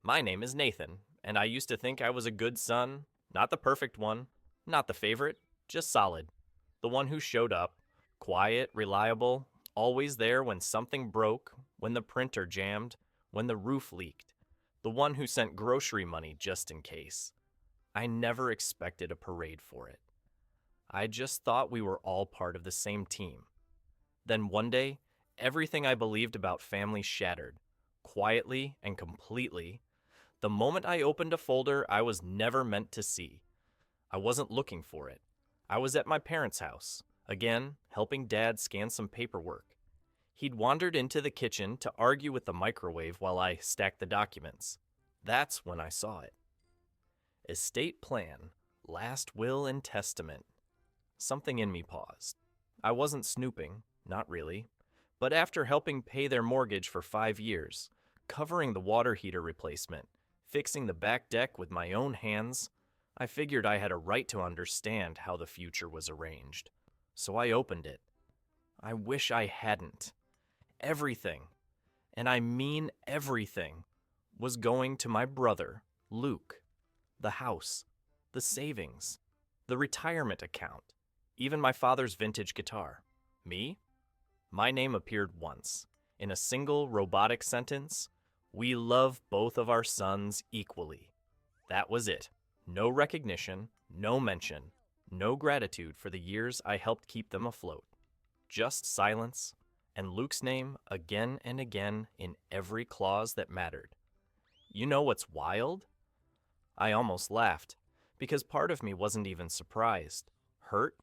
My name is Nathan, and I used to think I was a good son, not the perfect one, not the favorite, just solid. The one who showed up, quiet, reliable, always there when something broke, when the printer jammed, when the roof leaked. The one who sent grocery money just in case. I never expected a parade for it. I just thought we were all part of the same team. Then one day, everything I believed about family shattered, quietly and completely, the moment I opened a folder I was never meant to see. I wasn't looking for it. I was at my parents' house, again, helping Dad scan some paperwork. He'd wandered into the kitchen to argue with the microwave while I stacked the documents. That's when I saw it. Estate plan, last will and testament. Something in me paused. I wasn't snooping, not really, but after helping pay their mortgage for 5 years, covering the water heater replacement, fixing the back deck with my own hands, I figured I had a right to understand how the future was arranged. So I opened it. I wish I hadn't. Everything, and I mean everything, was going to my brother, Luke. The house, the savings, the retirement account, even my father's vintage guitar. Me? My name appeared once, in a single robotic sentence. We love both of our sons equally. That was it. No recognition, no mention, no gratitude for the years I helped keep them afloat. Just silence, and Luke's name again and again in every clause that mattered. You know what's wild? I almost laughed, because part of me wasn't even surprised. Hurt?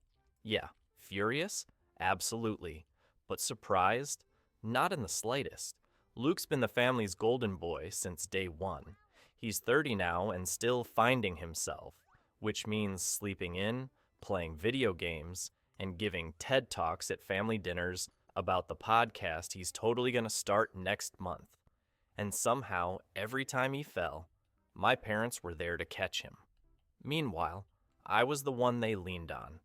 Yeah. Furious? Absolutely. But surprised? Not in the slightest. Luke's been the family's golden boy since day one. He's 30 now and still finding himself, which means sleeping in, playing video games, and giving TED Talks at family dinners about the podcast he's totally going to start next month. And somehow, every time he fell, my parents were there to catch him. Meanwhile, I was the one they leaned on,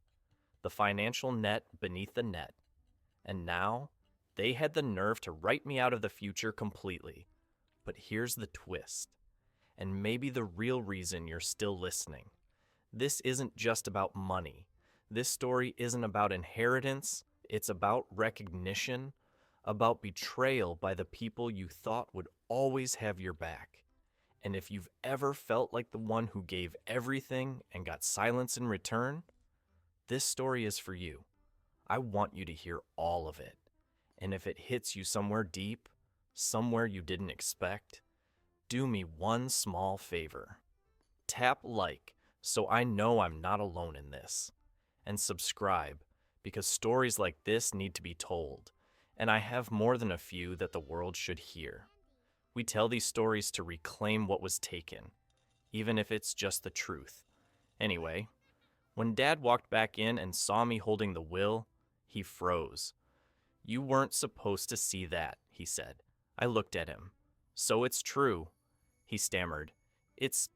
the financial net beneath the net. And now, they had the nerve to write me out of the future completely. But here's the twist, and maybe the real reason you're still listening. This isn't just about money. This story isn't about inheritance. It's about recognition, about betrayal by the people you thought would always have your back. And if you've ever felt like the one who gave everything and got silence in return, this story is for you. I want you to hear all of it. And if it hits you somewhere deep, somewhere you didn't expect, do me one small favor. Tap like so I know I'm not alone in this. And subscribe, because stories like this need to be told. And I have more than a few that the world should hear. We tell these stories to reclaim what was taken, even if it's just the truth. Anyway, when Dad walked back in and saw me holding the will, he froze. You weren't supposed to see that, he said. I looked at him. So it's true, he stammered. It's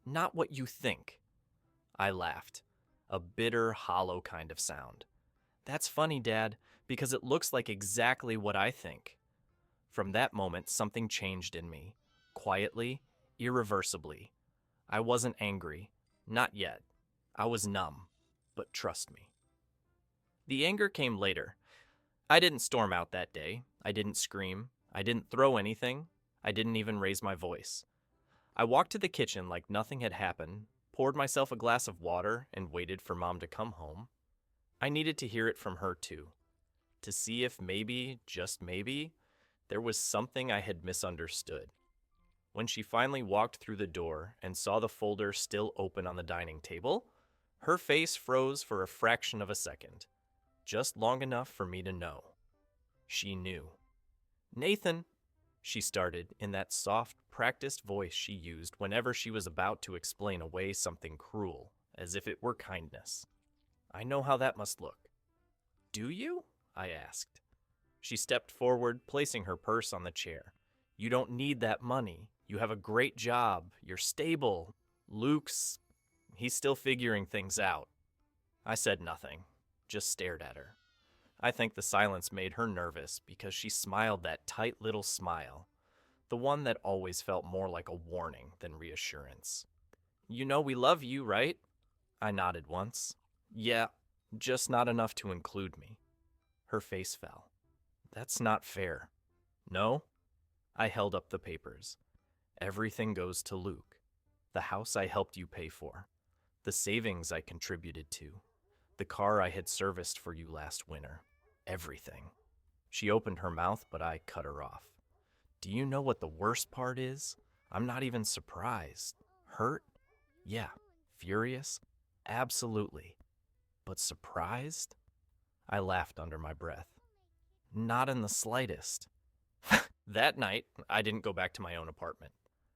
not what you think. I laughed, a bitter, hollow kind of sound. That's funny, Dad, because it looks like exactly what I think. From that moment, something changed in me, quietly, irreversibly. I wasn't angry, not yet. I was numb, but trust me. The anger came later. I didn't storm out that day. I didn't scream. I didn't throw anything. I didn't even raise my voice. I walked to the kitchen like nothing had happened, poured myself a glass of water, and waited for Mom to come home. I needed to hear it from her too, to see if maybe, just maybe, there was something I had misunderstood. When she finally walked through the door and saw the folder still open on the dining table, her face froze for a fraction of a second, just long enough for me to know. She knew. Nathan, she started in that soft, practiced voice she used whenever she was about to explain away something cruel, as if it were kindness. I know how that must look. Do you? I asked. She stepped forward, placing her purse on the chair. You don't need that money. You have a great job. You're stable. He's still figuring things out. I said nothing, just stared at her. I think the silence made her nervous because she smiled that tight little smile. The one that always felt more like a warning than reassurance. You know we love you, right? I nodded once. Yeah, just not enough to include me. Her face fell. That's not fair. No? I held up the papers. Everything goes to Luke. The house I helped you pay for. The savings I contributed to. The car I had serviced for you last winter. Everything. She opened her mouth, but I cut her off. Do you know what the worst part is? I'm not even surprised. Hurt? Yeah. Furious? Absolutely. But surprised? I laughed under my breath. Not in the slightest. That night, I didn't go back to my own apartment.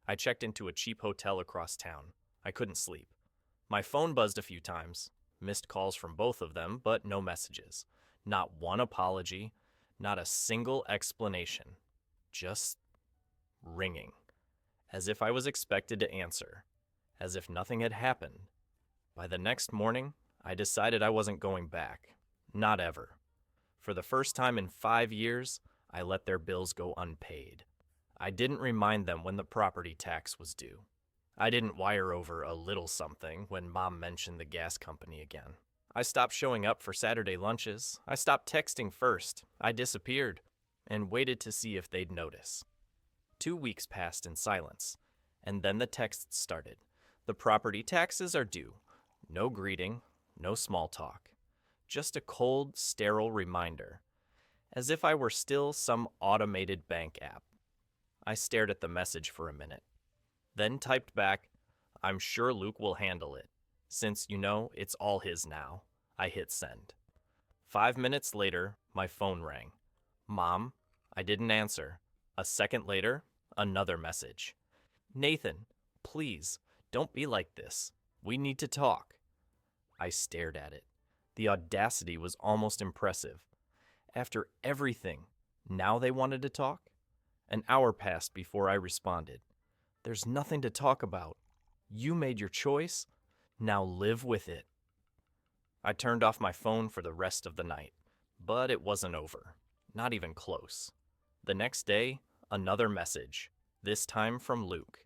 I checked into a cheap hotel across town. I couldn't sleep. My phone buzzed a few times, missed calls from both of them, but no messages. Not one apology, not a single explanation. Just ringing. As if I was expected to answer. As if nothing had happened. By the next morning, I decided I wasn't going back. Not ever. For the first time in 5 years, I let their bills go unpaid. I didn't remind them when the property tax was due. I didn't wire over a little something when Mom mentioned the gas company again. I stopped showing up for Saturday lunches. I stopped texting first. I disappeared and waited to see if they'd notice. 2 weeks passed in silence, and then the texts started. The property taxes are due. No greeting, no small talk. Just a cold, sterile reminder, as if I were still some automated bank app. I stared at the message for a minute, then typed back, I'm sure Luke will handle it, since, it's all his now. I hit send. 5 minutes later, my phone rang. Mom, I didn't answer. A second later, another message. Nathan, please, don't be like this. We need to talk. I stared at it. The audacity was almost impressive. After everything, now they wanted to talk? An hour passed before I responded. There's nothing to talk about. You made your choice. Now live with it. I turned off my phone for the rest of the night, but it wasn't over. Not even close. The next day, another message, this time from Luke.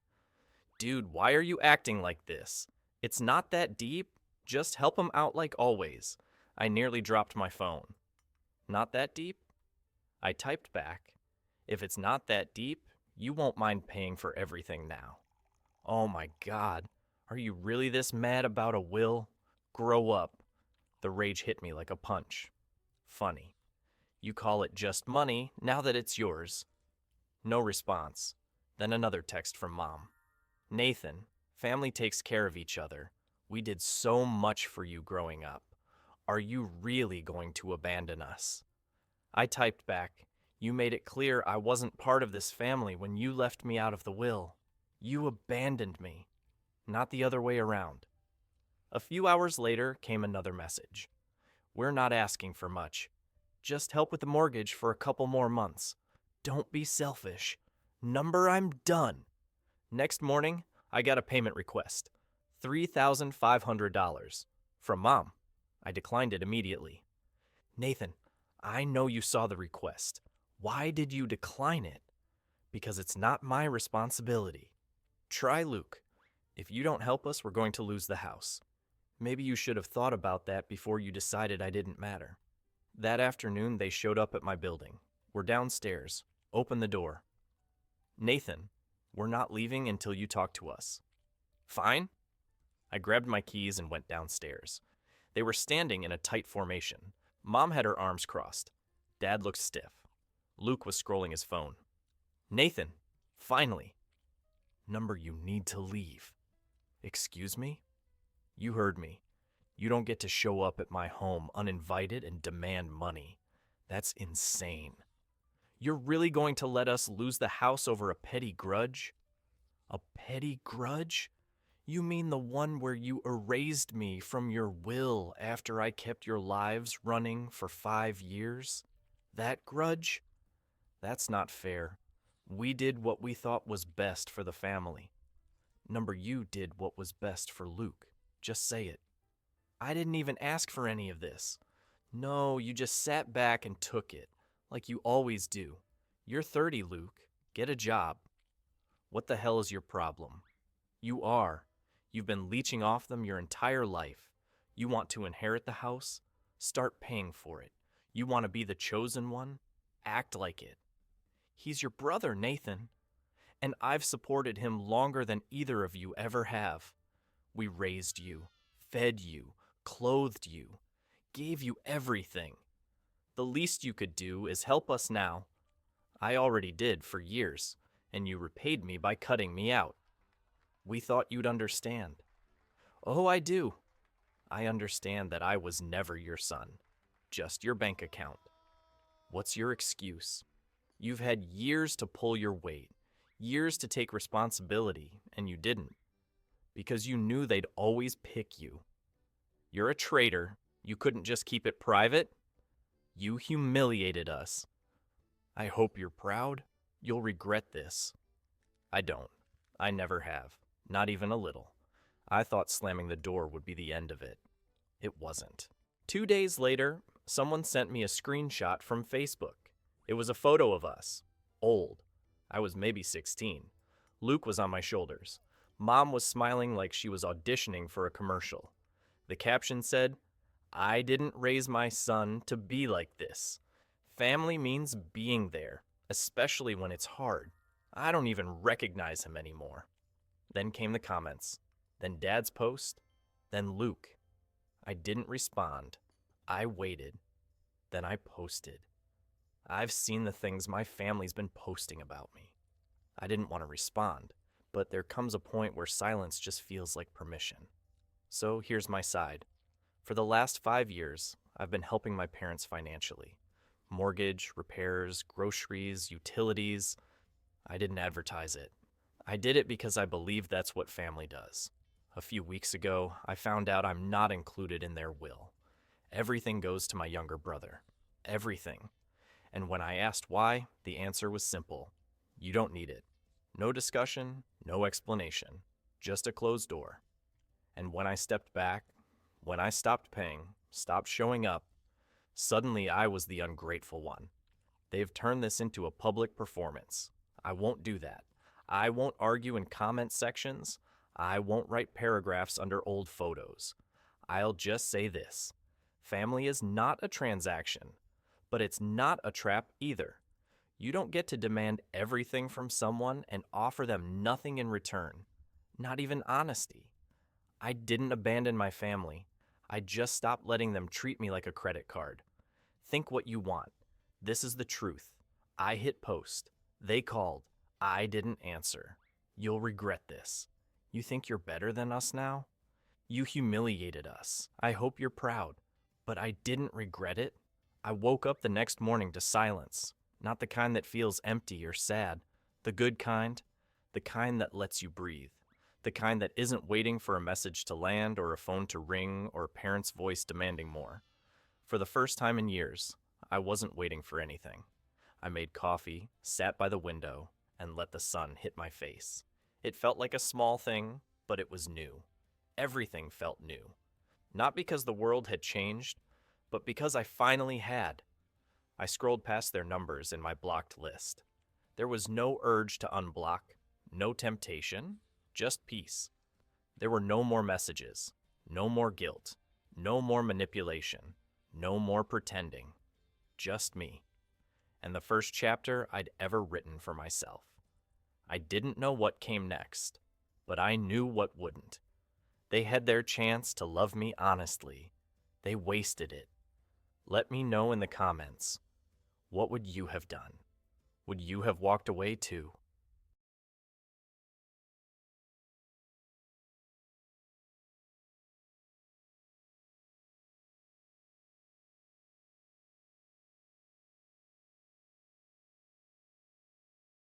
Dude, why are you acting like this? It's not that deep. Just help him out like always. I nearly dropped my phone. Not that deep? I typed back. If it's not that deep, you won't mind paying for everything now. Oh my God. Are you really this mad about a will? Grow up. The rage hit me like a punch. Funny. You call it just money now that it's yours. No response. Then another text from Mom. Nathan, family takes care of each other. We did so much for you growing up. Are you really going to abandon us? I typed back, you made it clear I wasn't part of this family when you left me out of the will. You abandoned me, not the other way around. A few hours later came another message. We're not asking for much. Just help with the mortgage for a couple more months. Don't be selfish. Number, I'm done. Next morning, I got a payment request. $3,500. From Mom. I declined it immediately. Nathan, I know you saw the request. Why did you decline it? Because it's not my responsibility. Try Luke. If you don't help us, we're going to lose the house. Maybe you should have thought about that before you decided I didn't matter. That afternoon, they showed up at my building. We're downstairs. Open the door. Nathan, we're not leaving until you talk to us. Fine. I grabbed my keys and went downstairs. They were standing in a tight formation. Mom had her arms crossed. Dad looked stiff. Luke was scrolling his phone. Nathan, finally. Number, you need to leave. Excuse me? You heard me. You don't get to show up at my home uninvited and demand money. That's insane. You're really going to let us lose the house over a petty grudge? A petty grudge? You mean the one where you erased me from your will after I kept your lives running for 5 years? That grudge? That's not fair. We did what we thought was best for the family. Number, you did what was best for Luke. Just say it. I didn't even ask for any of this. No, you just sat back and took it, like you always do. You're 30, Luke. Get a job. What the hell is your problem? You are. You've been leeching off them your entire life. You want to inherit the house? Start paying for it. You want to be the chosen one? Act like it. He's your brother, Nathan. And I've supported him longer than either of you ever have. We raised you, fed you, clothed you, gave you everything. The least you could do is help us now. I already did for years, and you repaid me by cutting me out. We thought you'd understand. Oh, I do. I understand that I was never your son, just your bank account. What's your excuse? You've had years to pull your weight, years to take responsibility, and you didn't, because you knew they'd always pick you. You're a traitor. You couldn't just keep it private. You humiliated us. I hope you're proud. You'll regret this. I don't. I never have. Not even a little. I thought slamming the door would be the end of it. It wasn't. 2 days later, someone sent me a screenshot from Facebook. It was a photo of us. Old. I was maybe 16. Luke was on my shoulders. Mom was smiling like she was auditioning for a commercial. The caption said, "I didn't raise my son to be like this. Family means being there, especially when it's hard. I don't even recognize him anymore." Then came the comments. Then Dad's post. Then Luke. I didn't respond. I waited. Then I posted. I've seen the things my family's been posting about me. I didn't want to respond, but there comes a point where silence just feels like permission. So here's my side. For the last 5 years, I've been helping my parents financially. Mortgage, repairs, groceries, utilities. I didn't advertise it. I did it because I believe that's what family does. A few weeks ago, I found out I'm not included in their will. Everything goes to my younger brother. Everything. And when I asked why, the answer was simple. You don't need it. No discussion, no explanation. Just a closed door. And when I stepped back, when I stopped paying, stopped showing up, suddenly I was the ungrateful one. They've turned this into a public performance. I won't do that. I won't argue in comment sections. I won't write paragraphs under old photos. I'll just say this. Family is not a transaction, but it's not a trap either. You don't get to demand everything from someone and offer them nothing in return, not even honesty. I didn't abandon my family. I just stopped letting them treat me like a credit card. Think what you want. This is the truth. I hit post. They called. I didn't answer. You'll regret this. You think you're better than us now? You humiliated us. I hope you're proud. But I didn't regret it. I woke up the next morning to silence. Not the kind that feels empty or sad. The good kind. The kind that lets you breathe. The kind that isn't waiting for a message to land or a phone to ring or a parent's voice demanding more. For the first time in years, I wasn't waiting for anything. I made coffee, sat by the window, and let the sun hit my face. It felt like a small thing, but it was new. Everything felt new. Not because the world had changed, but because I finally had. I scrolled past their numbers in my blocked list. There was no urge to unblock, no temptation, just peace. There were no more messages, no more guilt, no more manipulation, no more pretending. Just me. And the first chapter I'd ever written for myself. I didn't know what came next, but I knew what wouldn't. They had their chance to love me honestly. They wasted it. Let me know in the comments. What would you have done? Would you have walked away too?